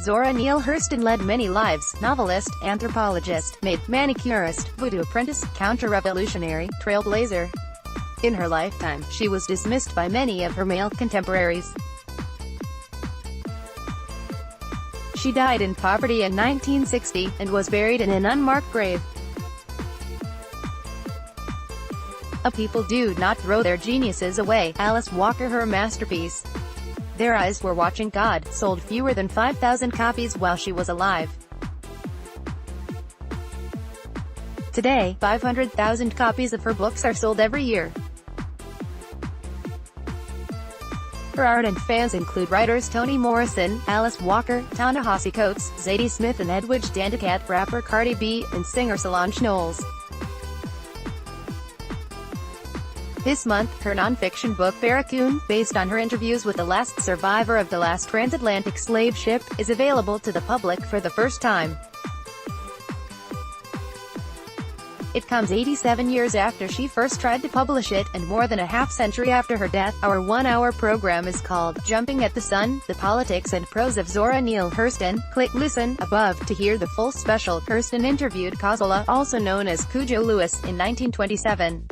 Zora Neale Hurston led many lives: novelist, anthropologist, maid, manicurist, voodoo apprentice, counterrevolutionary, trailblazer. In her lifetime, she was dismissed by many of her male contemporaries. She died in poverty in 1960, and was buried in an unmarked grave. A people do not throw their geniuses away. Alice WalkerHer masterpiece, Their Eyes Were Watching God, sold fewer than 5,000 copies while she was alive. Today, 500,000 copies of her books are sold every year. Her ardent fans include writers Toni Morrison, Alice Walker, Ta-Nehisi Coates, Zadie Smith and Edwidge Danticat, rapper Cardi B, and singer Solange Knowles. This month, her non-fiction book Barracoon, based on her interviews with the last survivor of the last transatlantic slave ship, is available to the public for the first time. It comes 87 years after she first tried to publish it, and more than a half-century after her death. Our one-hour program is called Jumping at the Sun, The Politics and Prose of Zora Neale Hurston. Click Listen above to hear the full special. Hurston interviewed Kazola, also known as Cujo Lewis, in 1927.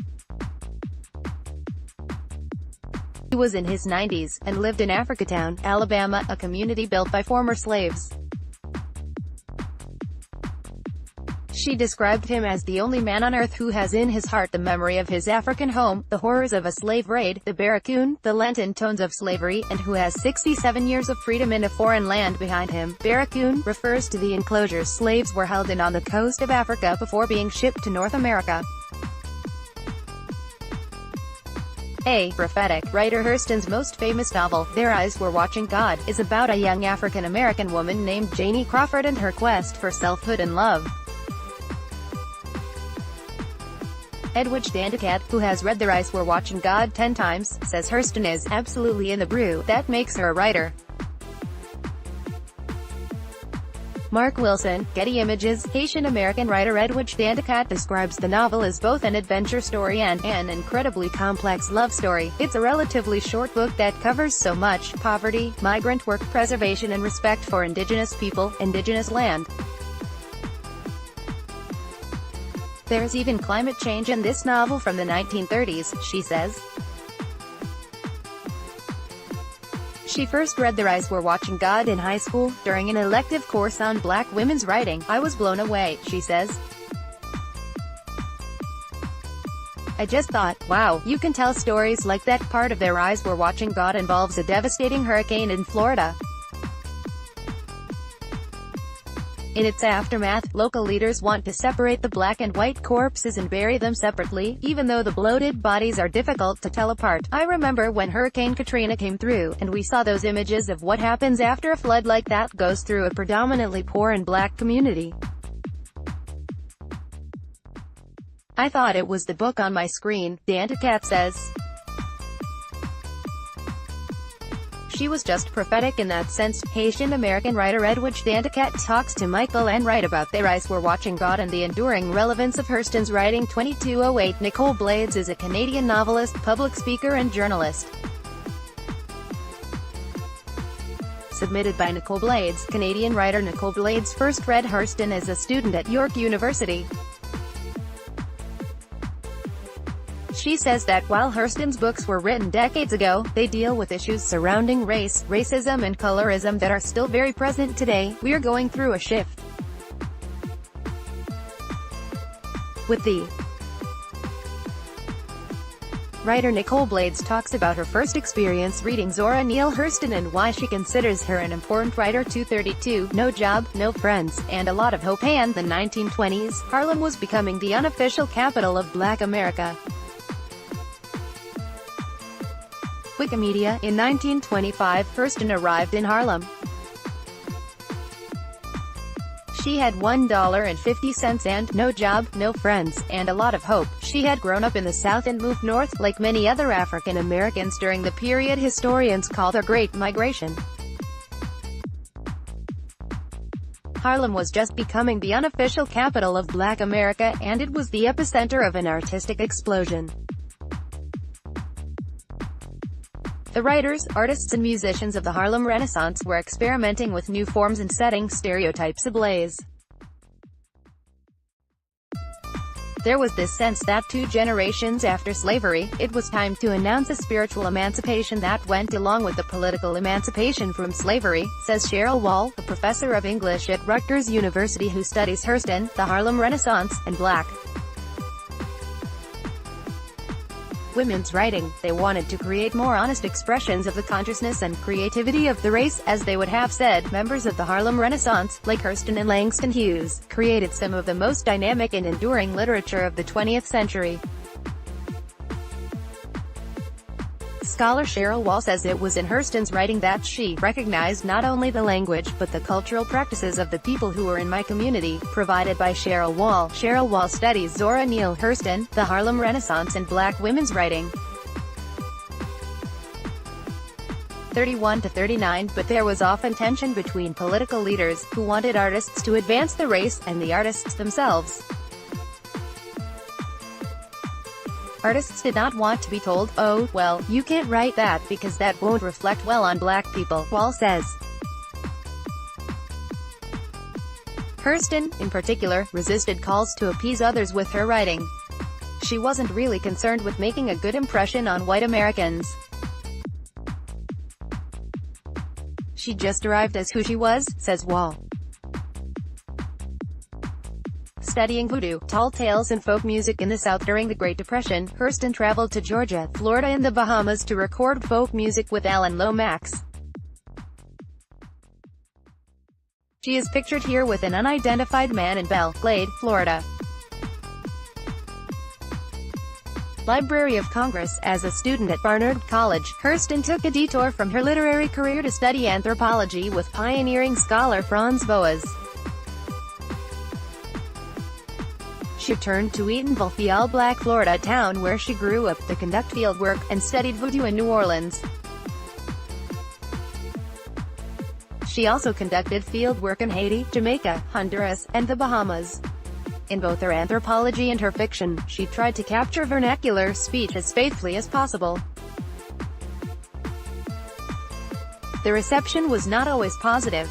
He was in his 90s, and lived in Africatown, Alabama, a community built by former slaves. She described him as the only man on earth who has in his heart the memory of his African home, the horrors of a slave raid, the barracoon, the Lenten tones of slavery, and who has 67 years of freedom in a foreign land behind him. Barracoon refers to the enclosures slaves were held in on the coast of Africa before being shipped to North America. A prophetic writer. Hurston's most famous novel, Their Eyes Were Watching God, is about a young African-American woman named Janie Crawford and her quest for selfhood and love. Edwidge Danticat, who has read Their Eyes Were Watching God 10 times, says Hurston is absolutely in the brew that makes her a writer. Mark Wilson, Getty Images. Haitian-American writer Edwidge Danticat describes the novel as both an adventure story and an incredibly complex love story. It's a relatively short book that covers so much: poverty, migrant work, preservation and respect for indigenous people, indigenous land. There's even climate change in this novel from the 1930s, she says. She first read Their Eyes Were Watching God in high school, during an elective course on black women's writing. I was blown away, she says. I just thought, wow, you can tell stories like that. Part of Their Eyes Were Watching God involves a devastating hurricane in Florida. In its aftermath, local leaders want to separate the black and white corpses and bury them separately, even though the bloated bodies are difficult to tell apart. I remember when Hurricane Katrina came through, and we saw those images of what happens after a flood like that goes through a predominantly poor and black community. I thought it was the book on my screen, Danticat says. She was just prophetic in that sense. Haitian-American writer Edwidge Danticat talks to Michael Enright about Their Eyes Were Watching God and the enduring relevance of Hurston's writing. 2208 Nicole Blades is a Canadian novelist, public speaker and journalist. Submitted by Nicole Blades. Canadian writer Nicole Blades first read Hurston as a student at York University. She says that while Hurston's books were written decades ago, they deal with issues surrounding race, racism and colorism that are still very present today. We're going through a shift. With the writer Nicole Blades talks about her first experience reading Zora Neale Hurston and why she considers her an important writer. 232 No Job, No Friends, and a Lot of Hope. In the 1920s, Harlem was becoming the unofficial capital of Black America. Wikimedia. In 1925, Hurston arrived in Harlem. She had $1.50 and no job, no friends, and a lot of hope. She had grown up in the South and moved north, like many other African Americans during the period historians call the Great Migration. Harlem was just becoming the unofficial capital of Black America, and it was the epicenter of an artistic explosion. The writers, artists and musicians of the Harlem Renaissance were experimenting with new forms and setting stereotypes ablaze. There was this sense that 2 generations after slavery, it was time to announce a spiritual emancipation that went along with the political emancipation from slavery, says Cheryl Wall, a professor of English at Rutgers University who studies Hurston, the Harlem Renaissance, and Black women's writing. They wanted to create more honest expressions of the consciousness and creativity of the race, as they would have said. Members of the Harlem Renaissance, like Hurston and Langston Hughes, created some of the most dynamic and enduring literature of the 20th century. Scholar Cheryl Wall says it was in Hurston's writing that she recognized not only the language, but the cultural practices of the people who were in my community. Provided by Cheryl Wall. Cheryl Wall studies Zora Neale Hurston, the Harlem Renaissance and Black women's writing. 31-39, but there was often tension between political leaders, who wanted artists to advance the race, and the artists themselves. Artists did not want to be told, "Oh, well, you can't write that because that won't reflect well on Black people," Wall says. Hurston, in particular, resisted calls to appease others with her writing. She wasn't really concerned with making a good impression on white Americans. She just arrived as who she was, says Wall. Studying voodoo, tall tales and folk music in the South during the Great Depression, Hurston traveled to Georgia, Florida and the Bahamas to record folk music with Alan Lomax. She is pictured here with an unidentified man in Belle Glade, Florida. Library of Congress. As a student at Barnard College, Hurston took a detour from her literary career to study anthropology with pioneering scholar Franz Boas. She returned to Eatonville, the all-black Florida town where she grew up, to conduct fieldwork, and studied voodoo in New Orleans. She also conducted fieldwork in Haiti, Jamaica, Honduras, and the Bahamas. In both her anthropology and her fiction, she tried to capture vernacular speech as faithfully as possible. The reception was not always positive.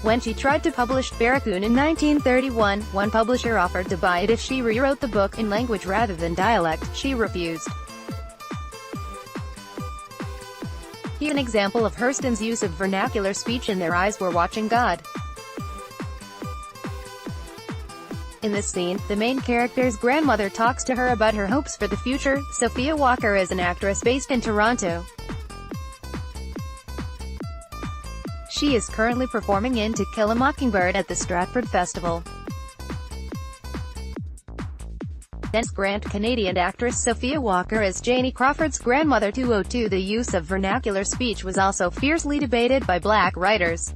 When she tried to publish Barracoon in 1931, one publisher offered to buy it if she rewrote the book in language rather than dialect. She refused. Here's an example of Hurston's use of vernacular speech in Their Eyes Were Watching God. In this scene, the main character's grandmother talks to her about her hopes for the future. Sophia Walker is an actress based in Toronto. She is currently performing in To Kill a Mockingbird at the Stratford Festival. Grant Canadian actress Sophia Walker as Janie Crawford's grandmother. 202 The use of vernacular speech was also fiercely debated by Black writers.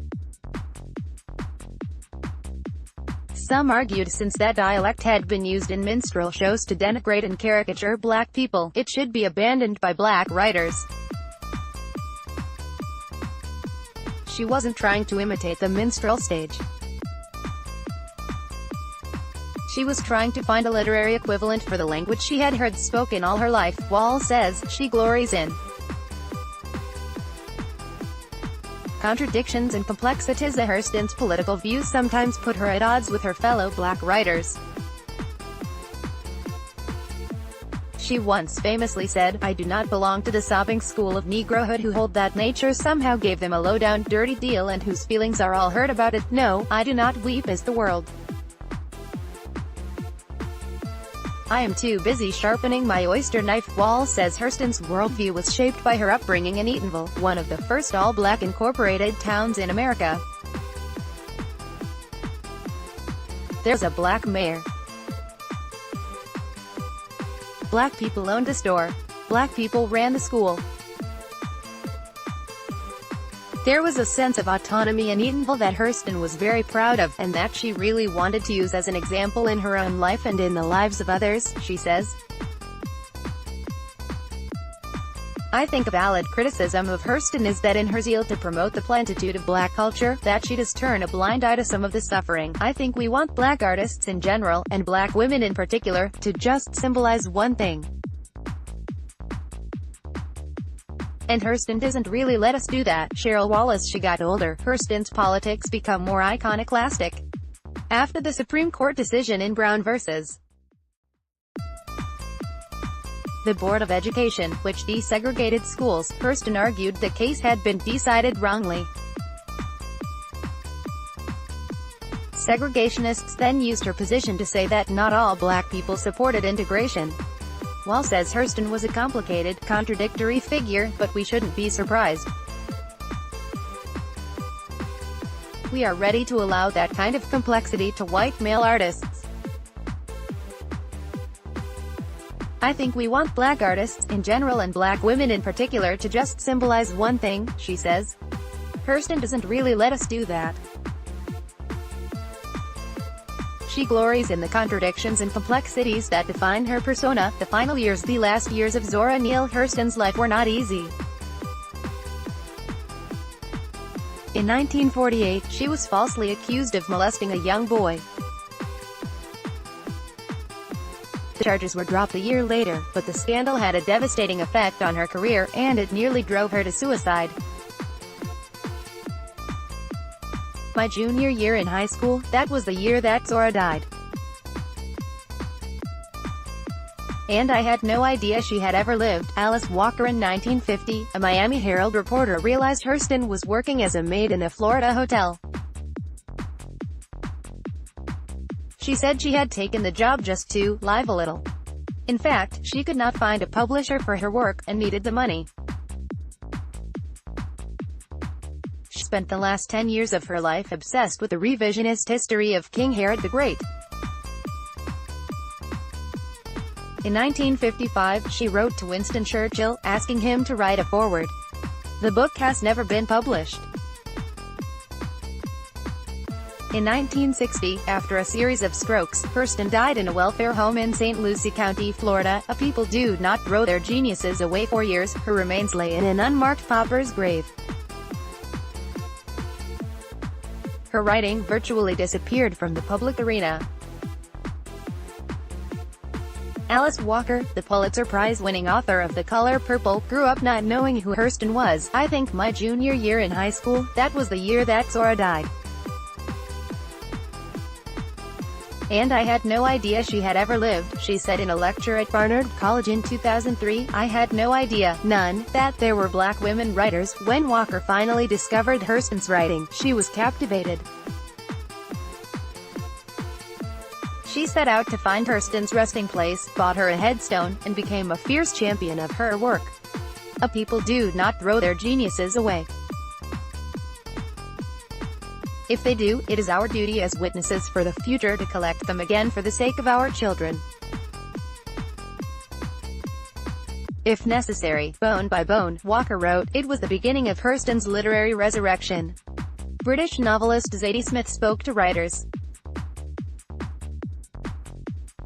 Some argued since that dialect had been used in minstrel shows to denigrate and caricature Black people, it should be abandoned by Black writers. She wasn't trying to imitate the minstrel stage. She was trying to find a literary equivalent for the language she had heard spoken all her life. Wall says, she glories in contradictions and complexities. Hurston's political views sometimes put her at odds with her fellow Black writers. She once famously said, "I do not belong to the sobbing school of Negrohood who hold that nature somehow gave them a low-down, dirty deal and whose feelings are all hurt about it. No, I do not weep as the world. I am too busy sharpening my oyster knife." Wall says Hurston's worldview was shaped by her upbringing in Eatonville, one of the first all-black incorporated towns in America. There's a Black mayor. Black people owned the store. Black people ran the school. There was a sense of autonomy in Eatonville that Hurston was very proud of, and that she really wanted to use as an example in her own life and in the lives of others, she says. I think a valid criticism of Hurston is that in her zeal to promote the plentitude of Black culture, that she does turn a blind eye to some of the suffering. I think we want Black artists in general, and Black women in particular, to just symbolize one thing. And Hurston doesn't really let us do that. Cheryl Wall. As she got older, Hurston's politics become more iconoclastic. After the Supreme Court decision in Brown vs. the Board of Education, which desegregated schools, Hurston argued the case had been decided wrongly. Segregationists then used her position to say that not all black people supported integration. Wall says Hurston was a complicated, contradictory figure, but we shouldn't be surprised. We are ready to allow that kind of complexity to white male artists. I think we want black artists, in general and black women in particular, to just symbolize one thing, she says. Hurston doesn't really let us do that. She glories in the contradictions and complexities that define her persona. The last years of Zora Neale Hurston's life were not easy. In 1948, she was falsely accused of molesting a young boy. The charges were dropped a year later, but the scandal had a devastating effect on her career, and it nearly drove her to suicide. My junior year in high school, that was the year that Zora died. And I had no idea she had ever lived. Alice Walker. In 1950, a Miami Herald reporter realized Hurston was working as a maid in a Florida hotel. She said she had taken the job just to live a little. In fact, she could not find a publisher for her work, and needed the money. She spent the last 10 years of her life obsessed with the revisionist history of King Herod the Great. In 1955, she wrote to Winston Churchill, asking him to write a foreword. The book has never been published. In 1960, after a series of strokes, Hurston died in a welfare home in St. Lucie County, Florida. A people do not throw their geniuses away. 4 years, her remains lay in an unmarked pauper's grave. Her writing virtually disappeared from the public arena. Alice Walker, the Pulitzer Prize-winning author of The Color Purple, grew up not knowing who Hurston was. I think my junior year in high school, that was the year that Zora died. And I had no idea she had ever lived, she said in a lecture at Barnard College in 2003. I had no idea, none, that there were black women writers. When Walker finally discovered Hurston's writing, she was captivated. She set out to find Hurston's resting place, bought her a headstone, and became a fierce champion of her work. A people do not throw their geniuses away. If they do, it is our duty as witnesses for the future to collect them again for the sake of our children. If necessary, bone by bone, Walker wrote, it was the beginning of Hurston's literary resurrection. British novelist Zadie Smith spoke to writers.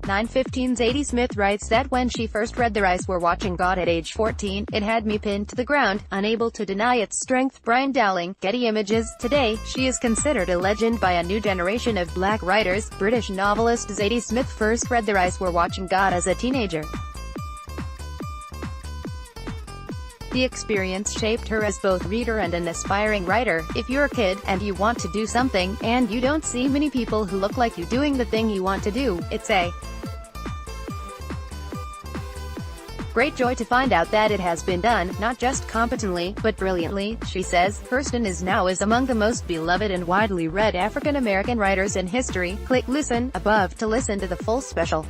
9:15 Zadie Smith writes that when she first read Their Eyes Were Watching God at age 14, it had me pinned to the ground, unable to deny its strength. Brian Dowling, Getty Images. Today, she is considered a legend by a new generation of black writers. British novelist Zadie Smith first read Their Eyes Were Watching God as a teenager. The experience shaped her as both reader and an aspiring writer. If you're a kid, and you want to do something, and you don't see many people who look like you doing the thing you want to do, it's a great joy to find out that it has been done, not just competently, but brilliantly, she says. Hurston is among the most beloved and widely read African American writers in history. Click Listen above to listen to the full special.